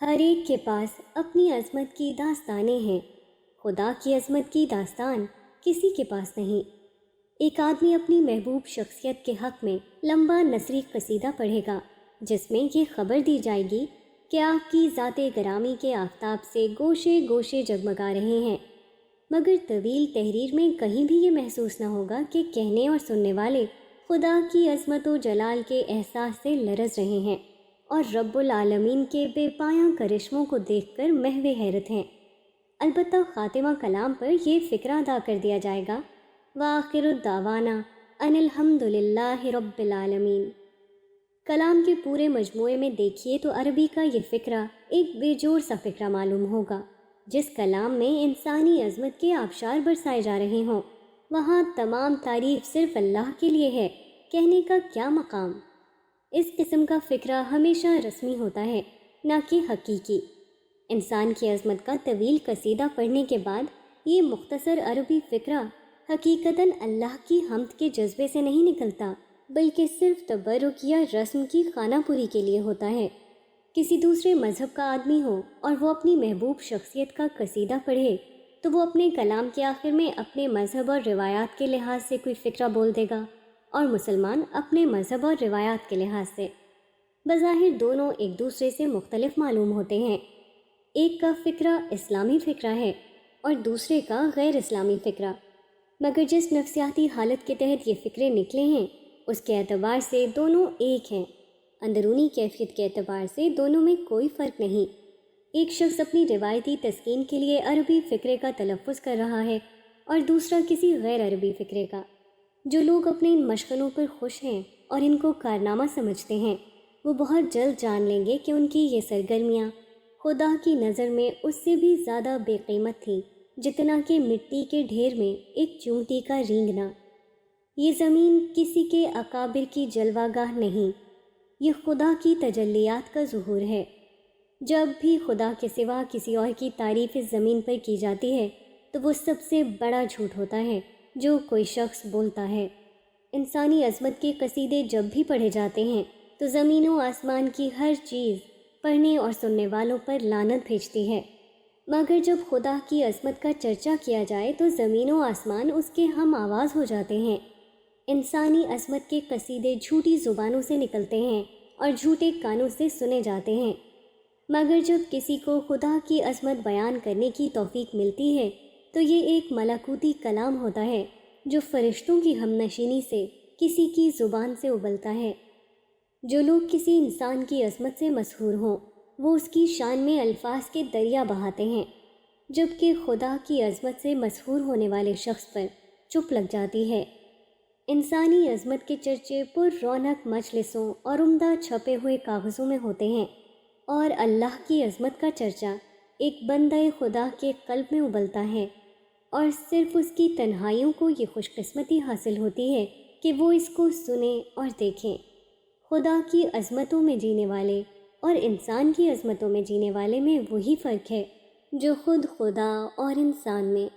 ہر ایک کے پاس اپنی عظمت کی داستانیں ہیں۔ خدا کی عظمت کی داستان کسی کے پاس نہیں۔ ایک آدمی اپنی محبوب شخصیت کے حق میں لمبا نثری قصیدہ پڑھے گا، جس میں یہ خبر دی جائے گی کہ آپ کی ذات گرامی کے آفتاب سے گوشے گوشے جگمگا رہے ہیں، مگر طویل تحریر میں کہیں بھی یہ محسوس نہ ہوگا کہ کہنے اور سننے والے خدا کی عظمت و جلال کے احساس سے لرز رہے ہیں اور رب العالمین کے بے پایاں کرشموں کو دیکھ کر محو حیرت ہیں۔ البتہ خاتمہ کلام پر یہ فقرہ ادا کر دیا جائے گا، وآخر الدعوانا ان الحمد للہ رب العالمین۔ کلام کے پورے مجموعے میں دیکھیے تو عربی کا یہ فقرہ ایک بے جوڑ سا فقرہ معلوم ہوگا۔ جس کلام میں انسانی عظمت کے آبشار برسائے جا رہے ہوں، وہاں تمام تعریف صرف اللہ کے لیے ہے، کہنے کا کیا مقام۔ اس قسم کا فقرہ ہمیشہ رسمی ہوتا ہے، نہ کہ حقیقی۔ انسان کی عظمت کا طویل قصیدہ پڑھنے کے بعد یہ مختصر عربی فقرہ حقیقتاً اللہ کی حمد کے جذبے سے نہیں نکلتا، بلکہ صرف تبرک یا رسم کی خانہ پوری کے لیے ہوتا ہے۔ کسی دوسرے مذہب کا آدمی ہو اور وہ اپنی محبوب شخصیت کا قصیدہ پڑھے تو وہ اپنے کلام کے آخر میں اپنے مذہب اور روایات کے لحاظ سے کوئی فقرہ بول دے گا، اور مسلمان اپنے مذہب اور روایات کے لحاظ سے۔ بظاہر دونوں ایک دوسرے سے مختلف معلوم ہوتے ہیں۔ ایک کا فقرہ اسلامی فقرہ ہے اور دوسرے کا غیر اسلامی فقرہ، مگر جس نفسیاتی حالت کے تحت یہ فقرے نکلے ہیں اس کے اعتبار سے دونوں ایک ہیں۔ اندرونی کیفیت کے اعتبار سے دونوں میں کوئی فرق نہیں۔ ایک شخص اپنی روایتی تسکین کے لیے عربی فقرے کا تلفظ کر رہا ہے اور دوسرا کسی غیر عربی فقرے کا۔ جو لوگ اپنے ان مشغلوں پر خوش ہیں اور ان کو کارنامہ سمجھتے ہیں، وہ بہت جلد جان لیں گے کہ ان کی یہ سرگرمیاں خدا کی نظر میں اس سے بھی زیادہ بے قیمت تھیں جتنا کہ مٹی کے ڈھیر میں ایک چونٹی کا رینگنا۔ یہ زمین کسی کے اکابر کی جلوہ گاہ نہیں، یہ خدا کی تجلیات کا ظہور ہے۔ جب بھی خدا کے سوا کسی اور کی تعریف اس زمین پر کی جاتی ہے تو وہ سب سے بڑا جھوٹ ہوتا ہے جو کوئی شخص بولتا ہے۔ انسانی عظمت کے قصیدے جب بھی پڑھے جاتے ہیں تو زمین و آسمان کی ہر چیز پڑھنے اور سننے والوں پر لعنت بھیجتی ہے، مگر جب خدا کی عظمت کا چرچا کیا جائے تو زمین و آسمان اس کے ہم آواز ہو جاتے ہیں۔ انسانی عظمت کے قصیدے جھوٹی زبانوں سے نکلتے ہیں اور جھوٹے کانوں سے سنے جاتے ہیں، مگر جب کسی کو خدا کی عظمت بیان کرنے کی توفیق ملتی ہے تو یہ ایک ملکوتی کلام ہوتا ہے جو فرشتوں کی ہم نشینی سے کسی کی زبان سے ابلتا ہے۔ جو لوگ کسی انسان کی عظمت سے مسحور ہوں وہ اس کی شان میں الفاظ کے دریا بہاتے ہیں، جبکہ خدا کی عظمت سے مسحور ہونے والے شخص پر چپ لگ جاتی ہے۔ انسانی عظمت کے چرچے پر رونق مجلسوں اور عمدہ چھپے ہوئے کاغذوں میں ہوتے ہیں، اور اللہ کی عظمت کا چرچا ایک بندہ خدا کے قلب میں ابلتا ہے، اور صرف اس کی تنہائیوں کو یہ خوش قسمتی حاصل ہوتی ہے کہ وہ اس کو سنیں اور دیکھیں۔ خدا کی عظمتوں میں جینے والے اور انسان کی عظمتوں میں جینے والے میں وہی فرق ہے جو خود خدا اور انسان میں